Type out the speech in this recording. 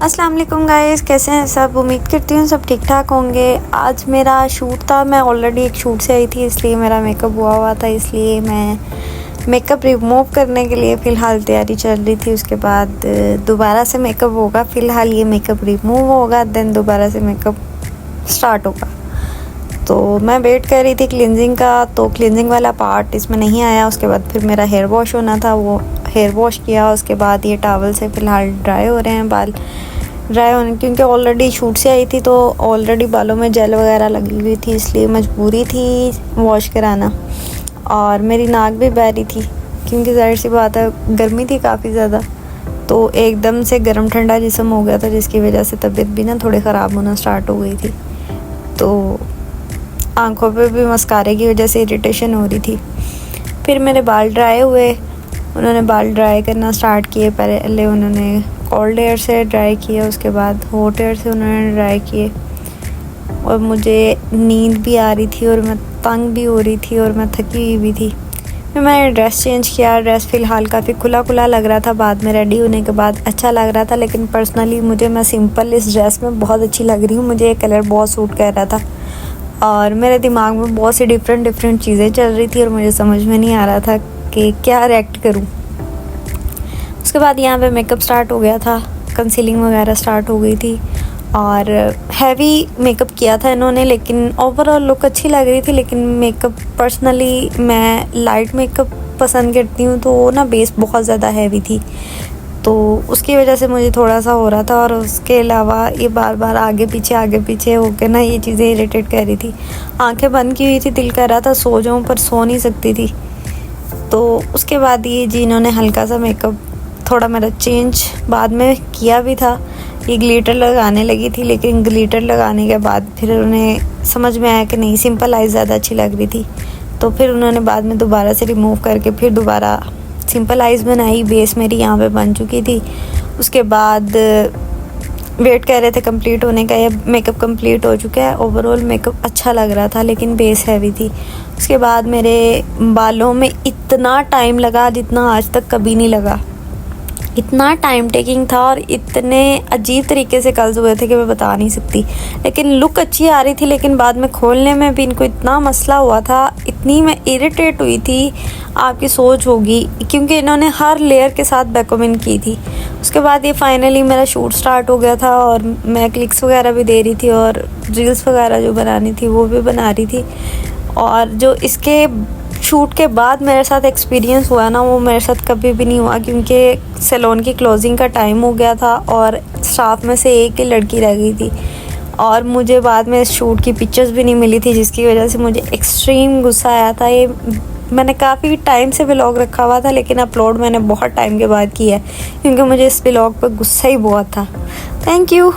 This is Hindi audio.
अस्सलाम वालेकुम गाइस, कैसे हैं सब। उम्मीद करती हूँ सब ठीक ठाक होंगे। आज मेरा शूट था, मैं ऑलरेडी एक शूट से आई थी इसलिए मेरा मेकअप हुआ था, इसलिए मैं मेकअप रिमूव करने के लिए फ़िलहाल तैयारी चल रही थी। उसके बाद दोबारा से मेकअप होगा। फ़िलहाल ये मेकअप रिमूव होगा, देन दोबारा से मेकअप स्टार्ट होगा। तो मैं वेट कर रही थी क्लिनजिंग का, तो क्लिनजिंग वाला पार्ट इसमें नहीं आया। उसके बाद फिर मेरा हेयर वॉश होना था, वो हेयर वॉश किया। उसके बाद ये टॉवल से फ़िलहाल ड्राई हो रहे हैं बाल। ड्राई होने क्योंकि ऑलरेडी शूट से आई थी तो ऑलरेडी बालों में जेल वगैरह लगी हुई थी, इसलिए मजबूरी थी वॉश कराना। और मेरी नाक भी बह रही थी क्योंकि ज़ाहिर सी बात है गर्मी थी काफ़ी ज़्यादा, तो एकदम से गर्म ठंडा जिस्म हो गया था, जिसकी वजह से तबीयत भी ना थोड़ी ख़राब होना स्टार्ट हो गई थी। तो आंखों पे भी मस्कारे की वजह से इरिटेशन हो रही थी। फिर मेरे बाल ड्राई हुए, उन्होंने बाल ड्राई करना स्टार्ट किए। पहले उन्होंने कोल्ड एयर से ड्राई किया, उसके बाद हॉट एयर से उन्होंने ड्राई किए। और मुझे नींद भी आ रही थी और मैं तंग भी हो रही थी और मैं थकी हुई भी थी। फिर मैंने ड्रेस चेंज किया। ड्रेस फ़िलहाल काफ़ी खुला खुला लग रहा था, बाद में रेडी होने के बाद अच्छा लग रहा था, लेकिन पर्सनली मैं सिंपल इस ड्रेस में बहुत अच्छी लग रही हूँ। मुझे ये कलर बहुत सूट कर रहा था और मेरे दिमाग में बहुत सी डिफरेंट चीज़ें चल रही थी और मुझे समझ में नहीं आ रहा था कि क्या रिएक्ट करूँ। उसके बाद यहाँ पे मेकअप स्टार्ट हो गया था, कंसीलिंग वगैरह स्टार्ट हो गई थी और हैवी मेकअप किया था इन्होंने, लेकिन ओवरऑल लुक अच्छी लग रही थी। लेकिन मेकअप पर्सनली मैं लाइट मेकअप पसंद करती हूँ, तो वो ना बेस बहुत ज़्यादा हैवी थी, तो उसकी वजह से मुझे थोड़ा सा हो रहा था। और उसके अलावा ये बार बार आगे पीछे होकर ना ये चीज़ें इरिटेट कर रही थी। आंखें बंद की हुई थी, दिल कर रहा था सो जाऊँ पर सो नहीं सकती थी। तो उसके बाद ये जी इन्होंने हल्का सा मेकअप थोड़ा मेरा चेंज बाद में किया भी था। ये ग्लिटर लगाने लगी थी, लेकिन ग्लिटर लगाने के बाद फिर उन्हें समझ में आया कि नहीं, सिंपल आइज़ ज़्यादा अच्छी लग रही थी। तो फिर उन्होंने बाद में दोबारा से रिमूव करके फिर दोबारा सिंपल आइज़ बनाई। बेस मेरी यहाँ पे बन चुकी थी। उसके बाद वेट कर रहे थे कंप्लीट होने का। ये मेकअप कंप्लीट हो चुका है। ओवरऑल मेकअप अच्छा लग रहा था, लेकिन बेस हैवी थी। उसके बाद मेरे बालों में इतना टाइम लगा जितना आज तक कभी नहीं लगा। इतना टाइम टेकिंग था और इतने अजीब तरीके से कर्ल्स हुए थे कि मैं बता नहीं सकती। लेकिन लुक अच्छी आ रही थी, लेकिन बाद में खोलने में भी इनको इतना मसला हुआ था, इतनी मैं इरिटेट हुई थी, आपकी सोच होगी, क्योंकि इन्होंने हर लेयर के साथ बैकअप की थी। उसके बाद ये फाइनली मेरा शूट स्टार्ट हो गया था और मैं क्लिक्स वगैरह भी दे रही थी और रील्स वगैरह जो बनानी थी वो भी बना रही थी। और जो इसके शूट के बाद मेरे साथ एक्सपीरियंस हुआ ना, वो मेरे साथ कभी भी नहीं हुआ, क्योंकि सैलून की क्लोजिंग का टाइम हो गया था और स्टाफ में से एक ही लड़की रह गई थी और मुझे बाद में इस शूट की पिक्चर्स भी नहीं मिली थी, जिसकी वजह से मुझे एक्सट्रीम गुस्सा आया था। ये मैंने काफ़ी टाइम से व्लॉग रखा हुआ था, लेकिन अपलोड मैंने बहुत टाइम के बाद किया है, क्योंकि मुझे इस व्लॉग पर गुस्सा ही बहुत था। Thank you.